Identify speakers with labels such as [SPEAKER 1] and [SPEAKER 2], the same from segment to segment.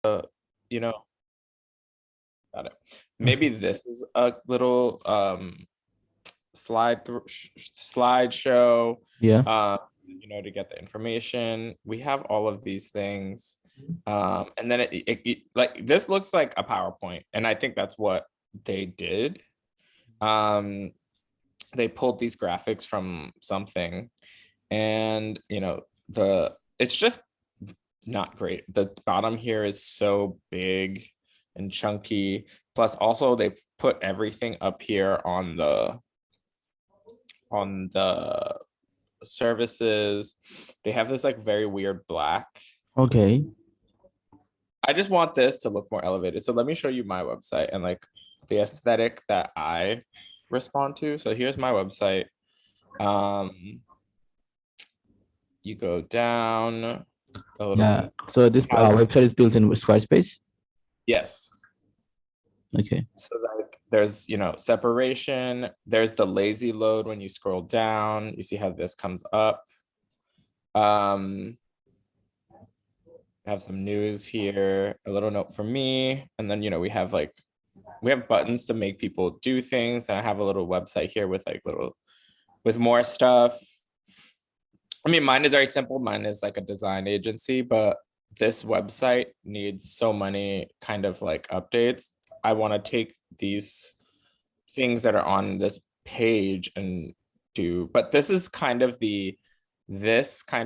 [SPEAKER 1] you know, got it.
[SPEAKER 2] Mhm.
[SPEAKER 1] Maybe this is a little slideshow,
[SPEAKER 2] Yeah.
[SPEAKER 1] to get the information. We have all of these things. And then like this looks like a PowerPoint, and I think that's what they did. Um, they pulled these graphics from something, and it's just not great. The bottom here is so big and chunky. Plus, also they put everything up here on the services. They have this like very weird black.
[SPEAKER 2] Okay.
[SPEAKER 1] I just want this to look more elevated. So let me show you my website and like the aesthetic that I respond to. So here's my website. Um, you go down a little
[SPEAKER 2] Yeah.
[SPEAKER 1] bit.
[SPEAKER 2] So this website is built in Squarespace.
[SPEAKER 1] Yes.
[SPEAKER 2] Okay.
[SPEAKER 1] So like there's separation. There's the lazy load when you scroll down. You see how this comes up. I have some news here, a little note for me, and then we have buttons to make people do things. And I have a little website here with with more stuff. I mean, mine is very simple. Mine is like a design agency, but this website needs so many kind of like updates. I want to take these things that are on this page and but this kind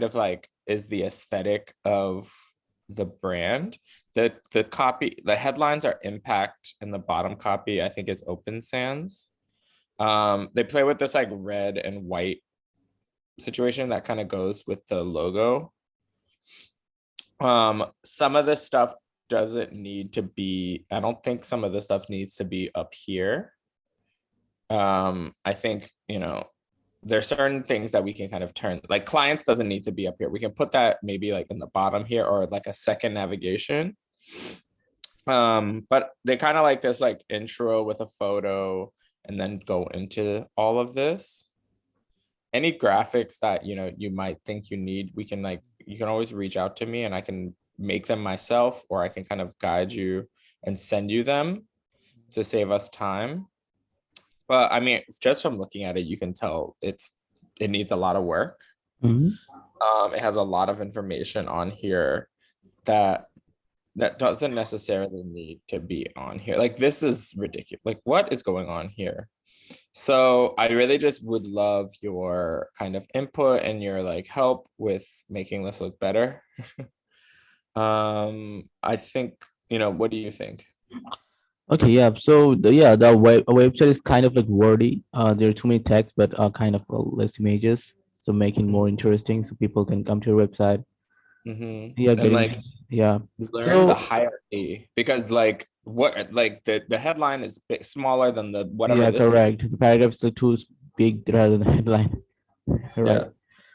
[SPEAKER 1] of like is the aesthetic of the brand. The headlines are impact, and the bottom copy I think is open sans. They play with this like red and white situation that kind of goes with the logo. Some of this stuff doesn't need to be, I don't think some of the stuff needs to be up here. I think, there's certain things that we can kind of turn, like clients doesn't need to be up here. We can put that maybe like in the bottom here or like a second navigation. But they kind of like this like intro with a photo and then go into all of this. Any graphics that you might think you need, you can always reach out to me and I can make them myself, or I can kind of guide you and send you them to save us time. But I mean, just from looking at it, you can tell it needs a lot of work.
[SPEAKER 2] Mhm.
[SPEAKER 1] It has a lot of information on here that doesn't necessarily need to be on here. Like this is ridiculous. Like what is going on here? So I really just would love your kind of input and your like help with making this look better. I think, what do you think?
[SPEAKER 2] Okay. Yeah. So the website is kind of like wordy. There are too many text, but kind of less images. So making more interesting, so people can come to your website. Yeah,
[SPEAKER 1] And
[SPEAKER 2] getting
[SPEAKER 1] like
[SPEAKER 2] yeah.
[SPEAKER 1] learn the
[SPEAKER 2] So
[SPEAKER 1] hierarchy, because like the headline is big, smaller than the whatever
[SPEAKER 2] yeah,
[SPEAKER 1] this is.
[SPEAKER 2] correct. The paragraphs are too big rather than the headline. Right.
[SPEAKER 1] Yeah.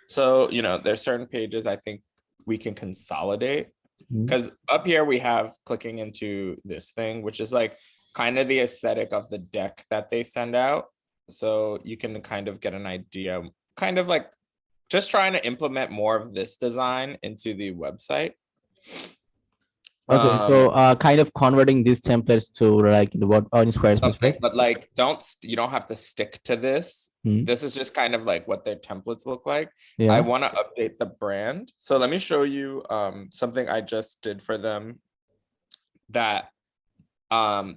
[SPEAKER 1] So, there's certain pages I think we can consolidate,
[SPEAKER 2] Mhm.
[SPEAKER 1] because up here we have clicking into this thing, which is like kind of the aesthetic of the deck that they send out. So you can kind of get an idea, kind of like just trying to implement more of this design into the website.
[SPEAKER 2] Okay,
[SPEAKER 1] Um,
[SPEAKER 2] so kind of converting these templates to like the what on Squarespace, right?
[SPEAKER 1] something, but like you don't have to stick to this.
[SPEAKER 2] Mhm.
[SPEAKER 1] This is just kind of like what their templates look like. I
[SPEAKER 2] Yeah.
[SPEAKER 1] want to update the brand. So let me show you something I just did for them that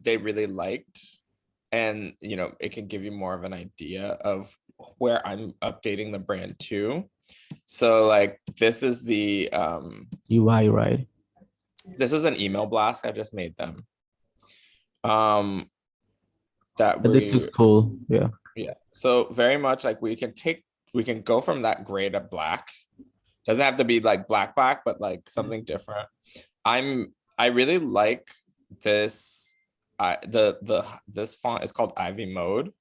[SPEAKER 1] they really liked. And it can give you more of an idea of where I'm updating the brand to. So like
[SPEAKER 2] UI, right?
[SPEAKER 1] this is an email blast I just made them. Um that
[SPEAKER 2] But this looks cool. Yeah.
[SPEAKER 1] yeah. So very much like we can go from that gray to black. Doesn't have to be like black black, but like something different. I really like this. This font is called Ivy Mode.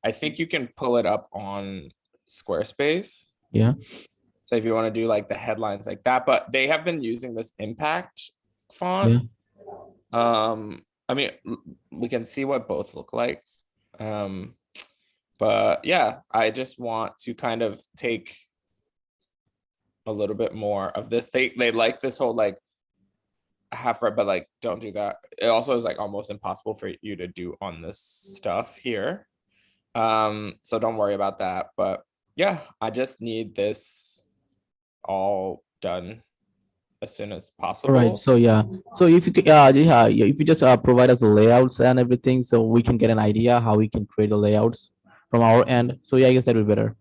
[SPEAKER 1] I think you can pull it up on Squarespace.
[SPEAKER 2] Yeah.
[SPEAKER 1] So if you want to do like the headlines like that, but they have been using this impact font.
[SPEAKER 2] Yeah.
[SPEAKER 1] I mean, we can see what both look like. Um, but yeah, I just want to kind of take a little bit more of this. They like this whole like have for, but like, don't do that. It also is like almost impossible for you to do on this stuff here. So don't worry about that. But yeah, I just need this all done as soon as
[SPEAKER 2] All right.
[SPEAKER 1] possible.
[SPEAKER 2] So yeah. So if you if you just provide us the layouts and everything, so we can get an idea how we can create the layouts from our end. So yeah, I guess that would be better.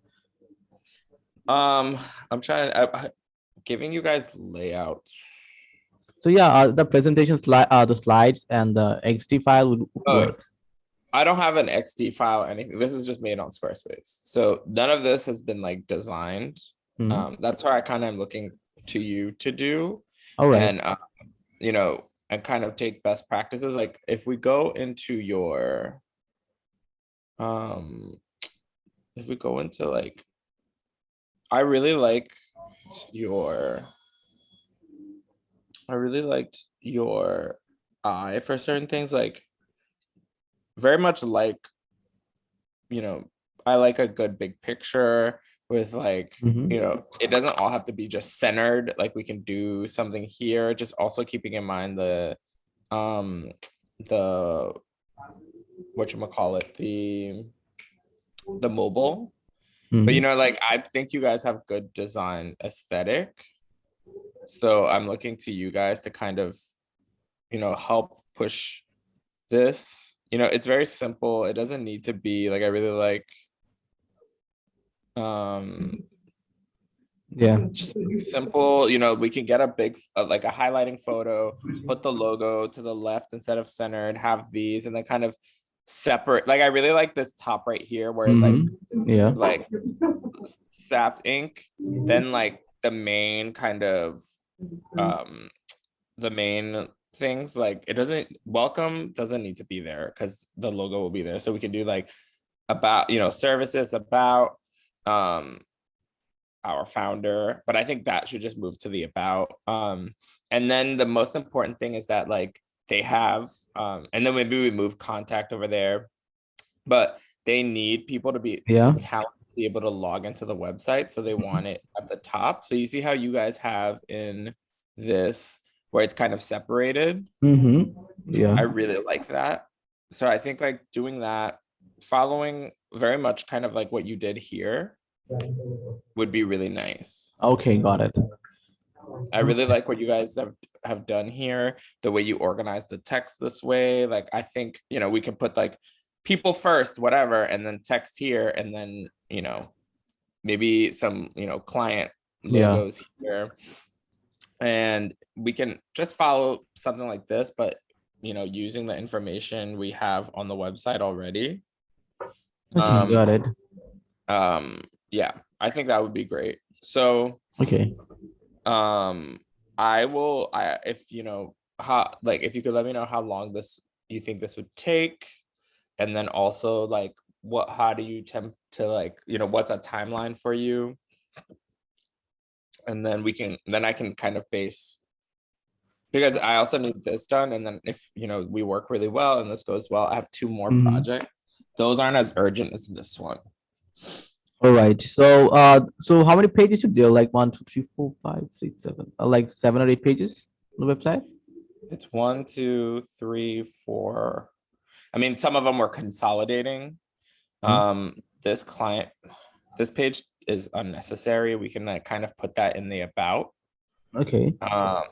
[SPEAKER 1] I'm trying giving you guys layouts.
[SPEAKER 2] So yeah, the presentation slide, the slides and the XT file would
[SPEAKER 1] Oh,
[SPEAKER 2] work.
[SPEAKER 1] I don't have an XD file or anything. This is just made on Squarespace. So none of this has been like designed.
[SPEAKER 2] Mhm.
[SPEAKER 1] That's where I kind of am looking to you to do.
[SPEAKER 2] All right.
[SPEAKER 1] And you know, and kind of take best practices. Like if we go into your if we go into like, I really like your I really liked your eye for certain things, like very much like, you know, I like a good big picture with like,
[SPEAKER 2] Mhm.
[SPEAKER 1] you know, it doesn't all have to be just centered. Like we can do something here, just also keeping in mind um the whatchamacallit, the mobile. But you
[SPEAKER 2] Mhm.
[SPEAKER 1] know, like I think you guys have good design aesthetic. So I'm looking to you guys to kind of, you know, help push this. You know, it's very simple. It doesn't need to be like, I really like
[SPEAKER 2] Yeah.
[SPEAKER 1] just simple, you know, we can get a big like a highlighting photo, put the logo to the left instead of centered, have these, and then kind of separate. Like I really like this top right here where it's
[SPEAKER 2] Mhm. Yeah.
[SPEAKER 1] like Saft ink, then like the main kind of um the main things, like it doesn't, welcome doesn't need to be there because the logo will be there. So we can do like about, you know, services, about our founder, but I think that should just move to the about. And then the most important thing is that like they have and then maybe we move contact over there, but they need people to be the
[SPEAKER 2] Yeah.
[SPEAKER 1] talent to be able to log into the website. So they want it at the top. So you see how you guys have in this where it's kind of separated.
[SPEAKER 2] Mhm. Yeah.
[SPEAKER 1] I really like that. So I think like doing that, following very much kind of like what you did here would be really nice.
[SPEAKER 2] Okay, got it.
[SPEAKER 1] I really like what you guys have done here, the way you organize the text this way. Like I think, you know, we can put like people first, whatever, and then text here, and then, you know, maybe some, you know, client
[SPEAKER 2] Yeah.
[SPEAKER 1] logos here. And we can just follow something like this, but you know, using the information we have on the website already.
[SPEAKER 2] Okay,
[SPEAKER 1] Um,
[SPEAKER 2] got it.
[SPEAKER 1] yeah, I think that would be great. So
[SPEAKER 2] Okay.
[SPEAKER 1] um I if you know how, like if you could let me know how long this you think this would take, and then also like what, how do you attempt to, like, you know, what's a timeline for you, and then we can, then I can kind of base, because I also need this done, and then if, you know, we work really well and this goes well, I have two more
[SPEAKER 2] Mhm.
[SPEAKER 1] projects. Those aren't as urgent as this one.
[SPEAKER 2] All right. So how many pages should there? Like one, two, three, four, five, six, seven. Like 7 or 8 pages on the website.
[SPEAKER 1] It's 1, 2, 3, 4. I mean, some of them we're consolidating.
[SPEAKER 2] Mhm.
[SPEAKER 1] This client, this page is unnecessary. We can like kind of put that in the about.
[SPEAKER 2] Okay.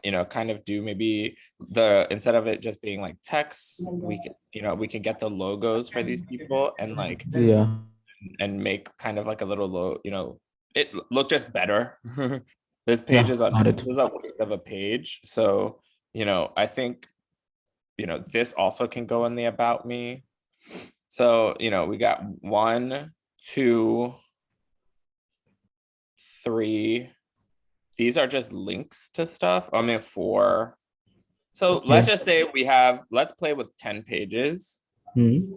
[SPEAKER 1] You know, kind of do maybe the, instead of it just being like text, we can, you know, we can get the logos for these people and like,
[SPEAKER 2] Yeah.
[SPEAKER 1] and make kind of like a little low, you know, it look just better. This page
[SPEAKER 2] Yeah.
[SPEAKER 1] is on,
[SPEAKER 2] Got it.
[SPEAKER 1] this is a waste of a page. So, you know, I think, you know, this also can go in the about me. So, you know, we got 1, 2, 3. These are just links to stuff. I mean, 4. So let's
[SPEAKER 2] Okay.
[SPEAKER 1] just say we have, let's play with 10 pages.
[SPEAKER 2] Mhm.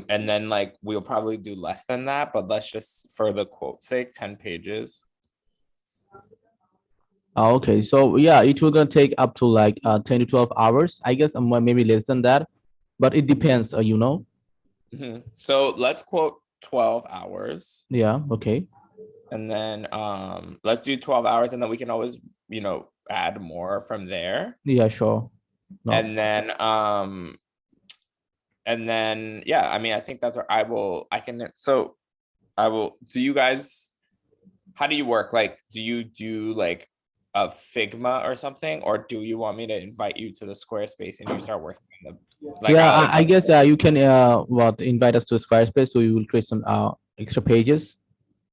[SPEAKER 1] And then like we'll probably do less than that, but let's just, for the quote sake, 10 pages.
[SPEAKER 2] Okay. So yeah, it will gonna take up to like 10 to 12 hours. I guess maybe less than that, but it depends. You know.
[SPEAKER 1] So let's quote 12 hours.
[SPEAKER 2] Yeah. Okay.
[SPEAKER 1] And then let's do 12 hours, and then we can always, you know, add more from there.
[SPEAKER 2] Yeah. Sure. No.
[SPEAKER 1] And then, yeah, I mean, I think that's where I will, do you guys, how do you work? Like, do you do like a Figma or something? Or do you want me to invite you to the Squarespace and you start working on the, like,
[SPEAKER 2] Yeah,
[SPEAKER 1] how,
[SPEAKER 2] I guess you can invite us to Squarespace, so we will create some extra pages.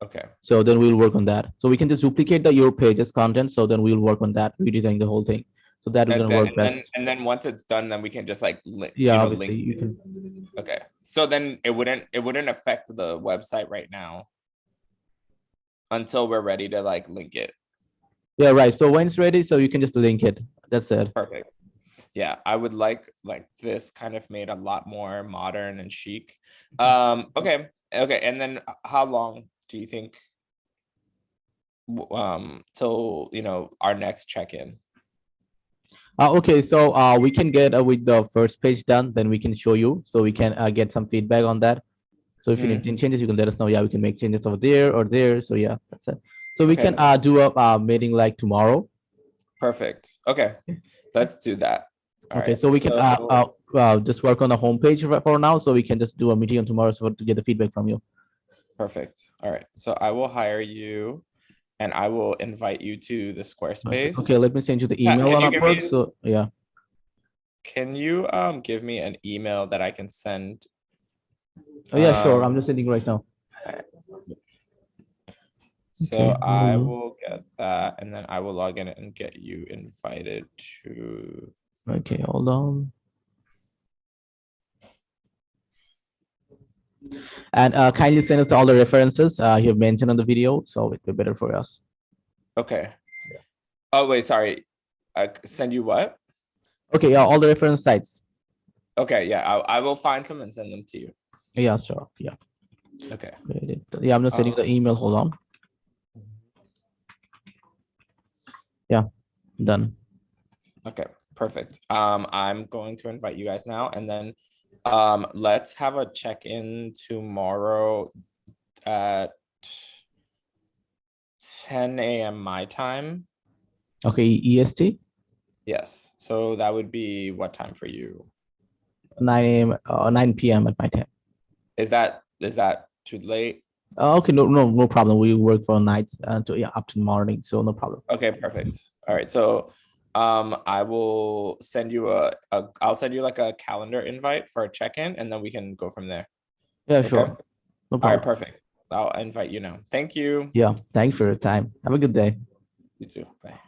[SPEAKER 1] okay.
[SPEAKER 2] So then we'll work on that. So we can just duplicate your pages content. So then we'll work on that, redesign the whole thing. So that will
[SPEAKER 1] And
[SPEAKER 2] gonna
[SPEAKER 1] then,
[SPEAKER 2] work best.
[SPEAKER 1] and then once it's done, then we can just like,
[SPEAKER 2] Yeah, obviously
[SPEAKER 1] link.
[SPEAKER 2] you can.
[SPEAKER 1] Okay. So then it wouldn't affect the website right now until we're ready to like link it.
[SPEAKER 2] Yeah, right. So when it's ready, so you can just link it. That's it.
[SPEAKER 1] Perfect. Yeah, I would like this kind of made a lot more modern and chic. Okay. And then how long do you think till our next check-in?
[SPEAKER 2] Okay, so we can get with the first page done, then we can show you, so we can get some feedback on that. So if you need any changes, you can let us know. Yeah, we can make changes over there or there. So yeah, that's it. So we
[SPEAKER 1] Okay.
[SPEAKER 2] can do a meeting like tomorrow.
[SPEAKER 1] Perfect. Okay, let's do that. All
[SPEAKER 2] Okay,
[SPEAKER 1] right,
[SPEAKER 2] so we can just work on the homepage for now, so we can just do a meeting on tomorrow so to get the feedback from you.
[SPEAKER 1] perfect. All right, so I will hire you and I will invite you to the Squarespace.
[SPEAKER 2] Okay, let me send you the
[SPEAKER 1] Yeah,
[SPEAKER 2] email
[SPEAKER 1] can
[SPEAKER 2] on
[SPEAKER 1] you give
[SPEAKER 2] Upwork.
[SPEAKER 1] me-
[SPEAKER 2] So yeah.
[SPEAKER 1] Can you give me an email that I can send?
[SPEAKER 2] Oh yeah, sure. I'm just sending right now.
[SPEAKER 1] So
[SPEAKER 2] Okay.
[SPEAKER 1] I will get that and then I will log in and get you invited to.
[SPEAKER 2] Okay, hold on. And kindly send us all the references you have mentioned on the video, so it will be better for us.
[SPEAKER 1] Okay. Oh wait, sorry. Send you what?
[SPEAKER 2] Okay, yeah, all the reference sites.
[SPEAKER 1] Okay, yeah, I will find some and send them to you.
[SPEAKER 2] Yeah, sure. Yeah.
[SPEAKER 1] Okay.
[SPEAKER 2] Yeah, I'm just sending the email. Hold on. Yeah, done.
[SPEAKER 1] Okay, perfect. I'm going to invite you guys now and then let's have a check-in tomorrow at 10 a.m. my time.
[SPEAKER 2] Okay, EST.
[SPEAKER 1] Yes, so that would be what time for you?
[SPEAKER 2] 9 a.m. 9 p.m. at my time.
[SPEAKER 1] Is that too late?
[SPEAKER 2] Okay, no problem. We work for nights until up to morning, so no problem.
[SPEAKER 1] Okay, perfect. All right, so I will send you I'll send you like a calendar invite for a check-in and then we can go from there.
[SPEAKER 2] Yeah,
[SPEAKER 1] Okay.
[SPEAKER 2] sure. No
[SPEAKER 1] All right,
[SPEAKER 2] problem.
[SPEAKER 1] perfect. I'll invite you now. Thank you.
[SPEAKER 2] Yeah, thanks for your time. Have a good day.
[SPEAKER 1] You too. Bye.